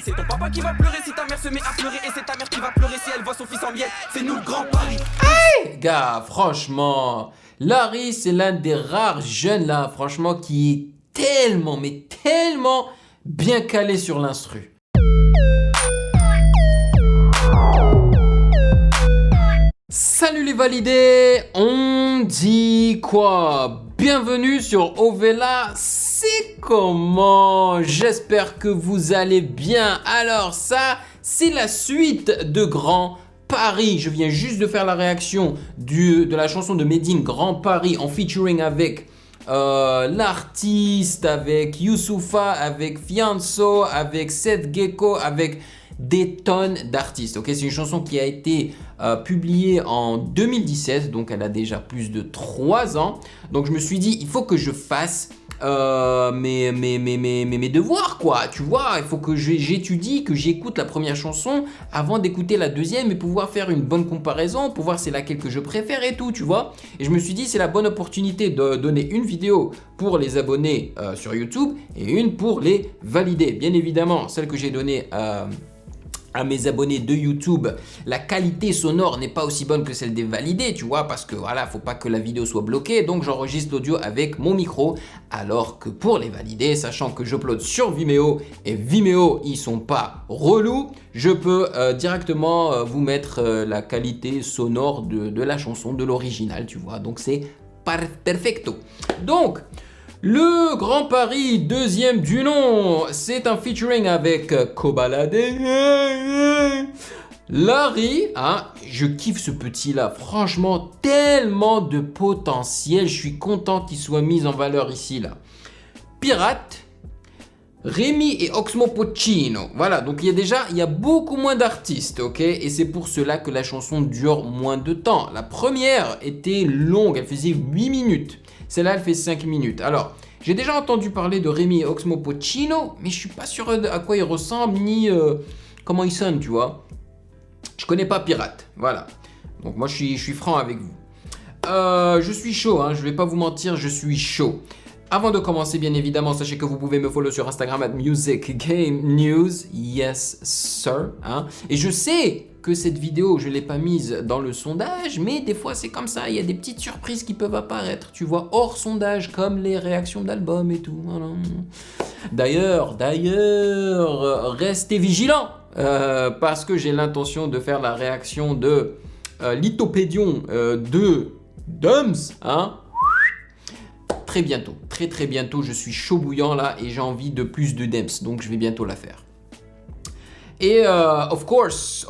C'est ton papa qui va pleurer si ta mère se met à pleurer. Et c'est ta mère qui va pleurer si elle voit son fils en miettes. C'est nous le grand Paris. Gars, franchement, Larry, c'est l'un des rares jeunes là, franchement, qui est tellement, mais tellement bien calé sur l'instru. Salut les validés, on dit quoi? Bienvenue sur Ovela, c'est comment? J'espère que vous allez bien. Alors ça, c'est la suite de Grand Paris. Je viens juste de faire la réaction de la chanson de Medine, Grand Paris, en featuring avec l'artiste, avec Youssoupha, avec Fianso, avec Seth Gecko, avec des tonnes d'artistes. Ok, c'est une chanson qui a été publiée en 2017, donc elle a déjà plus de 3 ans. Donc je me suis dit, il faut que je fasse mes devoirs, quoi. Tu vois, il faut que j'étudie, que j'écoute la première chanson avant d'écouter la deuxième et pouvoir faire une bonne comparaison pour voir c'est laquelle que je préfère et tout, tu vois. Et je me suis dit, c'est la bonne opportunité de donner une vidéo pour les abonnés sur YouTube et une pour les validés. Bien évidemment, celle que j'ai donnée à mes abonnés de YouTube, la qualité sonore n'est pas aussi bonne que celle des validés, tu vois, parce que voilà, faut pas que la vidéo soit bloquée, donc j'enregistre l'audio avec mon micro, alors que pour les validés, sachant que j'upload sur Vimeo, et Vimeo, ils sont pas relous, je peux directement vous mettre la qualité sonore de la chanson, de l'original, tu vois, donc c'est perfecto. Donc, le Grand Paris, deuxième du nom, c'est un featuring avec Kobalade, Larry, hein, je kiffe ce petit là, franchement tellement de potentiel, je suis content qu'il soit mis en valeur ici là. Pirate, Rémi et Oxmo Puccino, voilà, donc il y a beaucoup moins d'artistes, ok, et c'est pour cela que la chanson dure moins de temps. La première était longue, elle faisait 8 minutes. Celle-là, elle fait 5 minutes. Alors, j'ai déjà entendu parler de Rémi et Oxmo Puccino, mais je suis pas sûr à quoi ils ressemblent, ni comment ils sonnent, tu vois. Je connais pas Pirate, voilà. Donc moi, je suis franc avec vous. Je suis chaud, hein, je vais pas vous mentir, je suis chaud. Avant de commencer, bien évidemment, sachez que vous pouvez me follow sur Instagram @musicgamenews, yes sir. Hein. Et je sais que cette vidéo, je l'ai pas mise dans le sondage, mais des fois c'est comme ça, il y a des petites surprises qui peuvent apparaître, tu vois, hors sondage, comme les réactions d'albums et tout. Voilà. D'ailleurs, restez vigilants, parce que j'ai l'intention de faire la réaction de Lithopédion de Dums, hein. Très bientôt, très bientôt, je suis chaud bouillant là et j'ai envie de plus de Dems, donc je vais bientôt la faire. Et of course,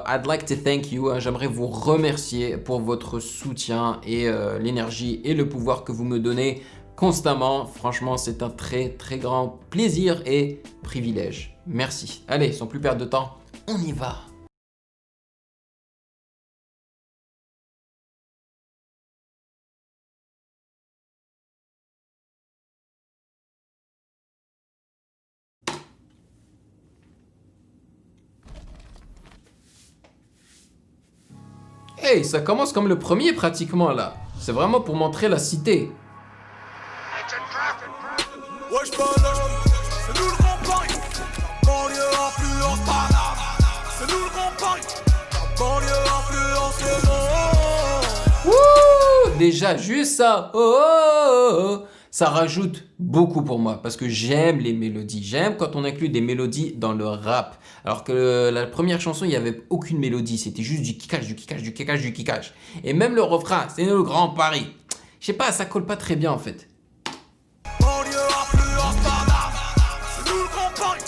I'd like to thank you. J'aimerais vous remercier pour votre soutien et l'énergie et le pouvoir que vous me donnez constamment. Franchement, c'est un très grand plaisir et privilège. Merci. Allez, sans plus perdre de temps, on y va. Hey, ça commence comme le premier pratiquement là. C'est vraiment pour montrer la cité. Wesh Paname, c'est nous le Grand Paris. La banlieue influence Paname. C'est nous le Grand Paris. La banlieue influence le monde. Wouh, déjà juste ça. Oh. Ça rajoute beaucoup pour moi parce que j'aime les mélodies. J'aime quand on inclut des mélodies dans le rap. Alors que la première chanson, il n'y avait aucune mélodie. C'était juste du kickage. Et même le refrain, c'est le Grand Paris. Je sais pas, ça colle pas très bien en fait. Banlieue influence Paname. C'est nous le Grand Paris.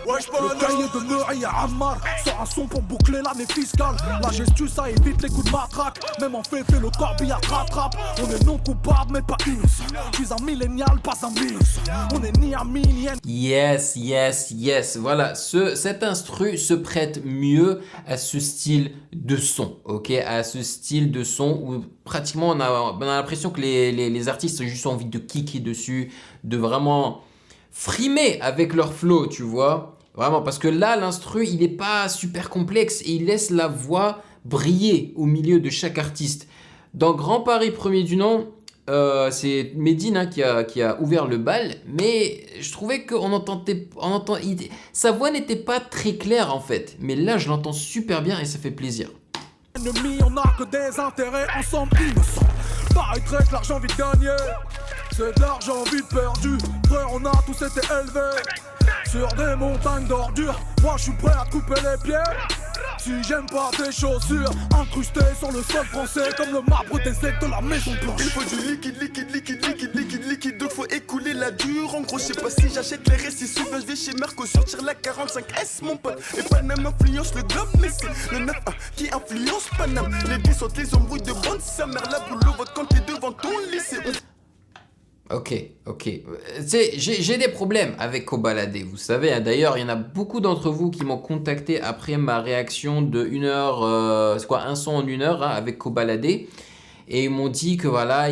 Wesh Paname. Le cahier de Meury à Ammar sort un son pour boucler l'année fiscale. La gestu ça évite les coups de matraque. Même en fait le corbillard rattrape. On est non coupable mais pas innocent. Je suis un millénial, pas un minus. On est ni ami ni ennemi. Yes. Voilà, cet instru se prête mieux à ce style de son, ok? À ce style de son où pratiquement on a l'impression que les artistes ont juste envie de kicker dessus, de vraiment frimer avec leur flow, tu vois? Vraiment, parce que là, l'instru, il n'est pas super complexe et il laisse la voix briller au milieu de chaque artiste. Dans Grand Paris, premier du nom, c'est Medine hein, qui a ouvert le bal, mais je trouvais qu'on sa voix n'était pas très claire en fait. Mais là, je l'entends super bien et ça fait plaisir. Ennemis, on n'a que des intérêts ensemble innocents. Paraîtrait que l'argent vite gagné, c'est de l'argent vite perdu. Frère, on a tous été élevés sur des montagnes d'ordures. Moi je suis prêt à couper les pieds si j'aime pas tes chaussures incrustées sur le sol français comme le marbre des aides de la Maison Blanche. Il faut du liquide, donc faut écouler la dure. En gros, je sais pas si j'achète les récits. Souvent, je vais chez Merco sortir la 45S, mon pote. Et Paname influence le globe, mais c'est le 9-1 qui influence Paname. Les 10 sont les embrouilles de bande, sa mère la boulot, vote quand t'es devant ton lycée. Ok. Tu sais, j'ai des problèmes avec Kobalade, vous savez. Hein. D'ailleurs, il y en a beaucoup d'entre vous qui m'ont contacté après ma réaction de 1 heure, c'est quoi, un son en 1 heure hein, avec Kobalade. Et ils m'ont dit que voilà,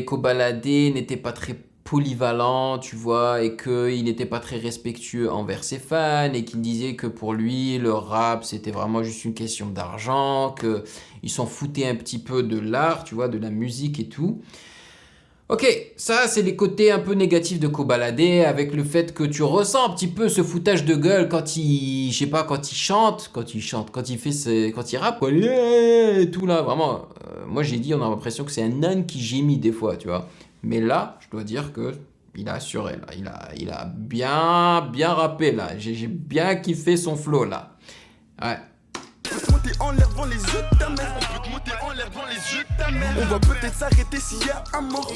Kobalade n'était pas très polyvalent, tu vois, et qu'il n'était pas très respectueux envers ses fans, et qu'il disait que pour lui, le rap, c'était vraiment juste une question d'argent, qu'il s'en foutait un petit peu de l'art, tu vois, de la musique et tout. Ok, ça c'est les côtés un peu négatifs de Kobalade, avec le fait que tu ressens un petit peu ce foutage de gueule quand il chante, quand il rappe, quoi, et tout là, vraiment, moi j'ai dit, on a l'impression que c'est un âne qui gémit des fois, tu vois, mais là, je dois dire que il a assuré, là, il a bien rappé, là, j'ai bien kiffé son flow, là, ouais. On peut te monter en l'air devant les yeux de ta mère. On va peut-être s'arrêter s'il y a un mort. Et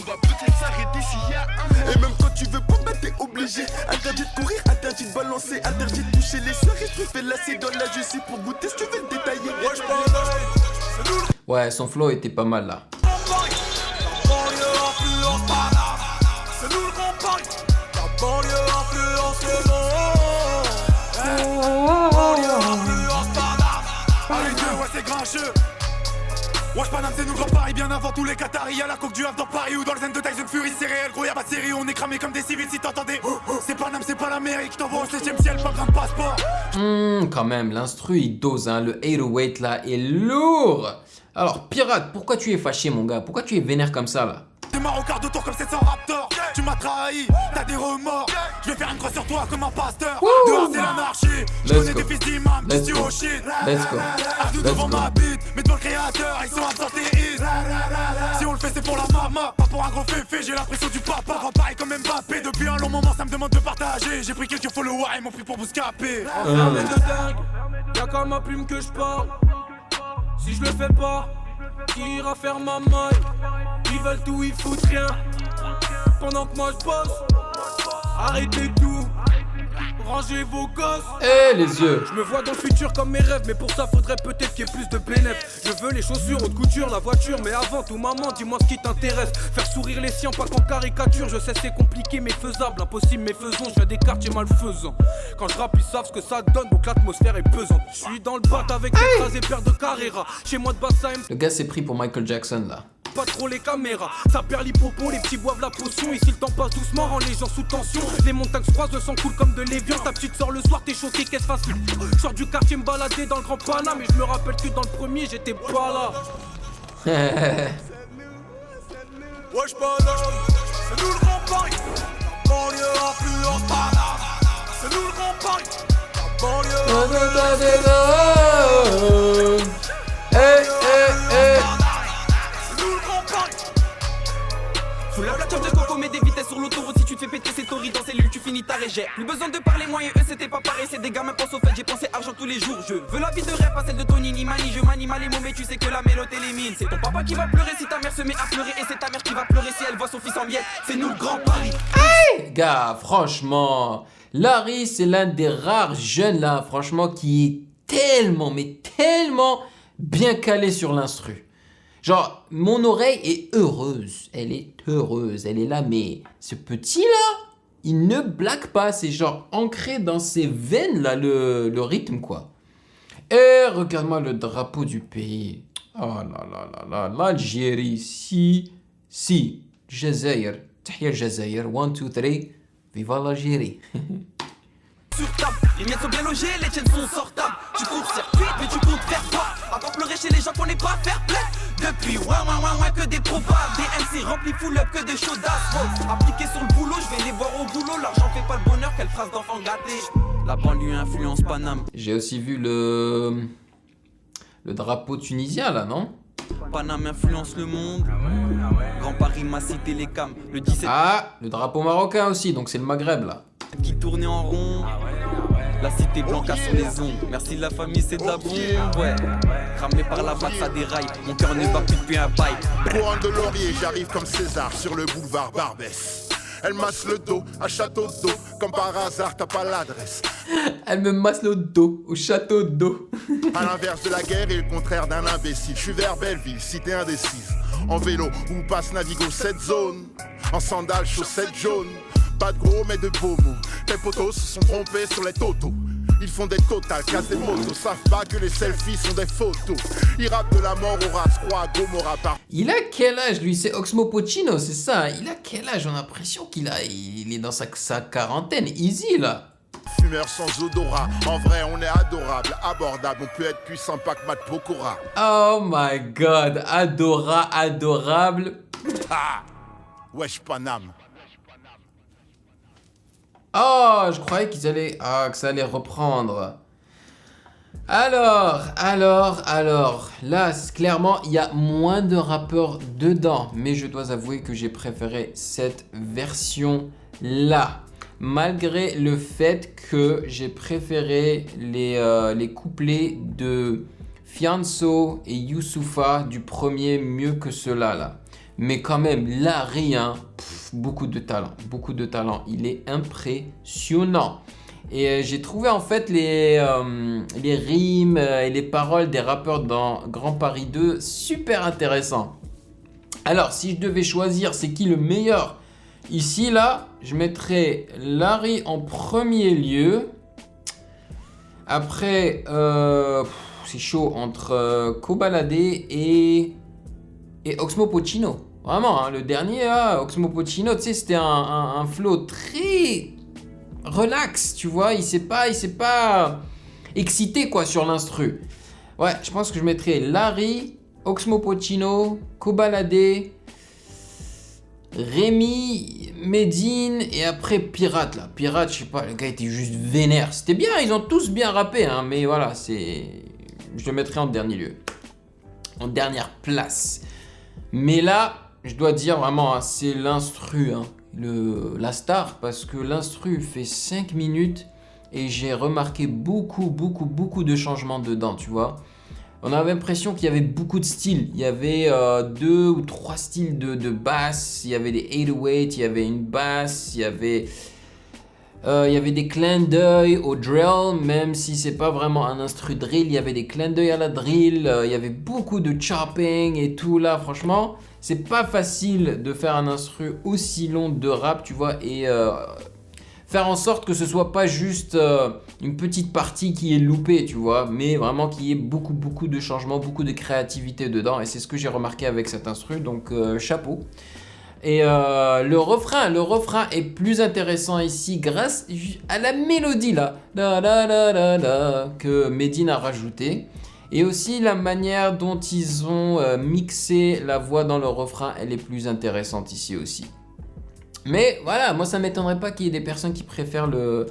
même quand tu veux pas, bah t'es obligé. Interdit de courir, interdit de balancer, interdit de toucher les soeurs. Et tu fais lasser dans la justice pour goûter si tu veux le détailler. Ouais, son flow était pas mal là. C'est nous le grand Paris. La banlieue influence le monde. Banlieue influence Paname. Paris 2, ouais c'est grincheux. Wesh Paname c'est nous le grand Paris. Bien avant tous les Qataris. Y'a la coque du Havre dans Paris. Ou dans le zen de Tyson Fury. C'est réel gros y'a pas de série. On est cramé comme des civils si t'entendais. C'est Paname, c'est pas l'Amérique. T'envoie au 7ème ciel, pas besoin de passeport. Quand même, l'instru il dose, hein. Le 808 là est lourd. Alors Pirate, pourquoi tu es fâché mon gars? Pourquoi tu es vénère comme ça là? T'es marre au quart de tour comme 700 Raptors. Tu m'as trahi, t'as des remords. Je vais faire une croix sur toi comme un pasteur. Dehors c'est l'anarchie. Je connais des fils d'imam qui tuent au shit. Let's go. Ardu devant ma bite, mais devant le créateur, ils sont absentéistes. Si on le fait c'est pour la mama, pas pour un gros féfé. J'ai l'impression du papa, rend pareil comme Mbappé. Depuis un long moment ça me demande de partager. J'ai pris quelques followers et m'ont pris pour vous scaper. Enfermé de dingue, y'a qu'à ma plume que je parle. Si je le fais pas, qui ira faire ma maille? Ils veulent tout, ils foutent rien. Pendant que moi je bosse, arrêtez tout, rangez vos gosses. Eh les yeux. Je me vois dans le futur comme mes rêves, mais pour ça faudrait peut-être qu'il y ait plus de bénéfices. Je veux les chaussures, haute couture, la voiture, mais avant tout maman, dis-moi ce qui t'intéresse. Faire sourire les siens, pas qu'en caricature. Je sais c'est compliqué mais faisable, impossible mais faisons. Je viens des quartiers malfaisants. Quand je rappe ils savent ce que ça donne, donc l'atmosphère est pesante. Je suis dans le bat avec des phrases et paires de Carrera. Chez moi de base ça aime Le gars s'est pris pour Michael Jackson là. pas trop les caméras, ça perd l'hippopon, les petits boivent la potion. Ici le temps passe doucement, rend les gens sous tension. Les montagnes se croisent, le sang coule comme de l'évian. Ta petite sort le soir, t'es choqué, qu'est-ce facile. Je sors du quartier me balader dans le grand Paname. Mais je me rappelle que dans le premier j'étais pas là. Wesh Paname, c'est nous le grand Paris. Banlieue influence Paname. C'est nous le grand Paris. Banlieue Sous la plateforme de coco, mets des vitesses sur l'autoroute. Si tu te fais péter ces tories dans cellule, tu finis ta régère. Plus besoin de parler, moi et eux c'était pas pareil. C'est des gamins pensent au fait, j'ai pensé argent tous les jours. Je veux la vie de rêve, pas celle de Tony ni Mani. Je manie mal les mots, mais tu sais que la mélodie l'élimine. C'est ton papa qui va pleurer si ta mère se met à pleurer. Et c'est ta mère qui va pleurer si elle voit son fils en miettes. C'est nous le grand Paris. Hey gars, franchement, Larry c'est l'un des rares jeunes là, franchement, qui est tellement, mais tellement bien calé sur l'instru. Genre, mon oreille est heureuse, elle est là, mais ce petit-là, il ne blague pas, c'est genre ancré dans ses veines, là, le rythme, quoi. Et regarde-moi le drapeau du pays. Oh là là là là, l'Algérie, si, Jazair, Tahia Jazair, 1, 2, 3, viva l'Algérie. Sur table, les miennes sont bien logées, les tiennes sont sortables. Tu cours circuit, mais tu comptes faire quoi? À part pleurer chez les gens qu'on n'est pas fair play. depuis. Ouais, que des probables. Des MC remplis full up que de chaudas. Appliqué sur le boulot, je vais les voir au boulot. L'argent fait pas le bonheur, quelle phrase d'enfant gâté. La banlieue influence Paname. J'ai aussi vu le drapeau tunisien là, non? Paname influence le monde. Grand Paris m'a cité les cams. Le 17 Ah, le drapeau marocain aussi, donc c'est le Maghreb là. qui tournait en rond. La cité blanca sur les ondes. Merci la famille, c'est de la bombe. Ouais. Cramé par la vague, ça déraille. Mon cœur ne bat plus depuis un bail. Couronne de laurier, j'arrive comme César sur le boulevard Barbès. Elle masse le dos à château d'eau. Comme par hasard, t'as pas l'adresse. Elle me masse le dos au château d'eau. À l'inverse de la guerre et le contraire d'un imbécile. Je suis vers Belleville, cité indécise. En vélo, où passe Navigo cette zone. En sandales, chaussettes jaunes. Pas de gros, mais de beaux mots. Les potos se sont trompés sur les totos. Ils font des totales, cassent des motos. Savent pas que les selfies sont des photos. Ils rappent de la mort au race, croix à Gomorrah par. Il a quel âge lui? C'est Oxmo Puccino, c'est ça? Il a quel âge? On a l'impression il est dans sa quarantaine. Easy là. Fumeur sans odorat. En vrai, on est adorable, abordable. On peut être plus sympa que Matt Pokora. Oh my god, adorable. Ah! Wesh Paname. Oh, je croyais que ça allait reprendre. Alors. Là, clairement, il y a moins de rappeurs dedans. Mais je dois avouer que j'ai préféré cette version-là. Malgré le fait que j'ai préféré les couplets de Fianso et Youssoupha du premier mieux que ceux-là, là. Mais quand même, Larry, hein, beaucoup de talent. Il est impressionnant. Et j'ai trouvé en fait les rimes et les paroles des rappeurs dans Grand Paris 2 super intéressants. Alors, si je devais choisir, c'est qui le meilleur? Ici, là, je mettrais Larry en premier lieu. Après, c'est chaud entre Kobalade et Oxmo Puccino. Vraiment, hein, le dernier, là, Oxmo Puccino, tu sais, c'était un flow très relax, tu vois. Il s'est pas excité, quoi, sur l'instru. Ouais, je pense que je mettrais Larry, Oxmo Puccino, Kobalade, Rémi, Medine et après Pirate, là. Pirate, je sais pas, le gars était juste vénère. C'était bien, ils ont tous bien rappé, hein, mais voilà, je le mettrais en dernier lieu. En dernière place. Mais là, je dois dire vraiment, hein, c'est l'instru, hein, la star, parce que l'instru fait 5 minutes et j'ai remarqué beaucoup de changements dedans, tu vois. On avait l'impression qu'il y avait beaucoup de styles. Il y avait 2 ou 3 styles de basse. Il y avait des 808, il y avait une basse, il y avait des clins d'œil au drill, même si c'est pas vraiment un instru drill. Il y avait des clins d'œil à la drill. Il y avait beaucoup de chopping et tout là. Franchement, c'est pas facile de faire un instru aussi long de rap, tu vois, et faire en sorte que ce soit pas juste une petite partie qui est loupée, tu vois, mais vraiment qu'il y ait beaucoup de changements, beaucoup de créativité dedans. Et c'est ce que j'ai remarqué avec cet instru, donc chapeau. Et le refrain est plus intéressant ici grâce à la mélodie là, que Medine a rajouté. Et aussi la manière dont ils ont mixé la voix dans le refrain, elle est plus intéressante ici aussi. Mais voilà, moi ça m'étonnerait pas qu'il y ait des personnes qui préfèrent le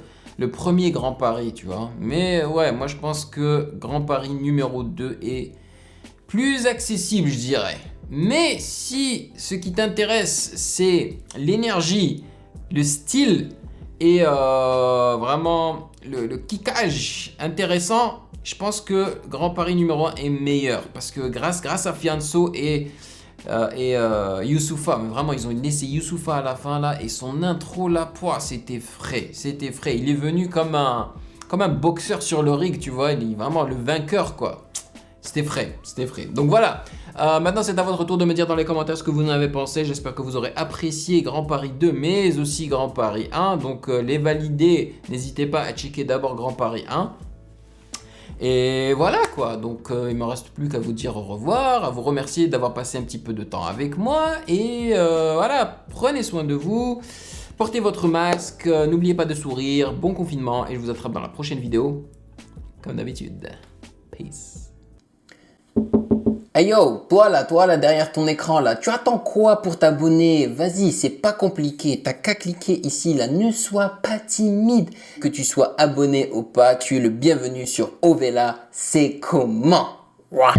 premier Grand Paris, tu vois. Mais ouais, moi je pense que Grand Paris numéro 2 est plus accessible, je dirais. Mais si ce qui t'intéresse, c'est l'énergie, le style et vraiment le kickage intéressant, je pense que Grand Paris numéro 1 est meilleur. Parce que grâce à Fianso et Youssoupha, mais vraiment ils ont laissé Youssoupha à la fin là, et son intro là, c'était frais. Il est venu comme un boxeur sur le ring, tu vois, il est vraiment le vainqueur quoi. C'était frais. Donc voilà, maintenant c'est à votre tour de me dire dans les commentaires ce que vous en avez pensé. J'espère que vous aurez apprécié Grand Paris 2 mais aussi Grand Paris 1. Donc les validés, n'hésitez pas à checker d'abord Grand Paris 1. Et voilà quoi, donc il me reste plus qu'à vous dire au revoir, à vous remercier d'avoir passé un petit peu de temps avec moi. Et voilà, prenez soin de vous, portez votre masque, n'oubliez pas de sourire, bon confinement et je vous attrape dans la prochaine vidéo, comme d'habitude. Peace. Hey yo, toi là derrière ton écran là, tu attends quoi pour t'abonner? Vas-y, c'est pas compliqué, t'as qu'à cliquer ici là, ne sois pas timide. Que tu sois abonné ou pas, tu es le bienvenu sur Ovela, c'est comment? Ouah.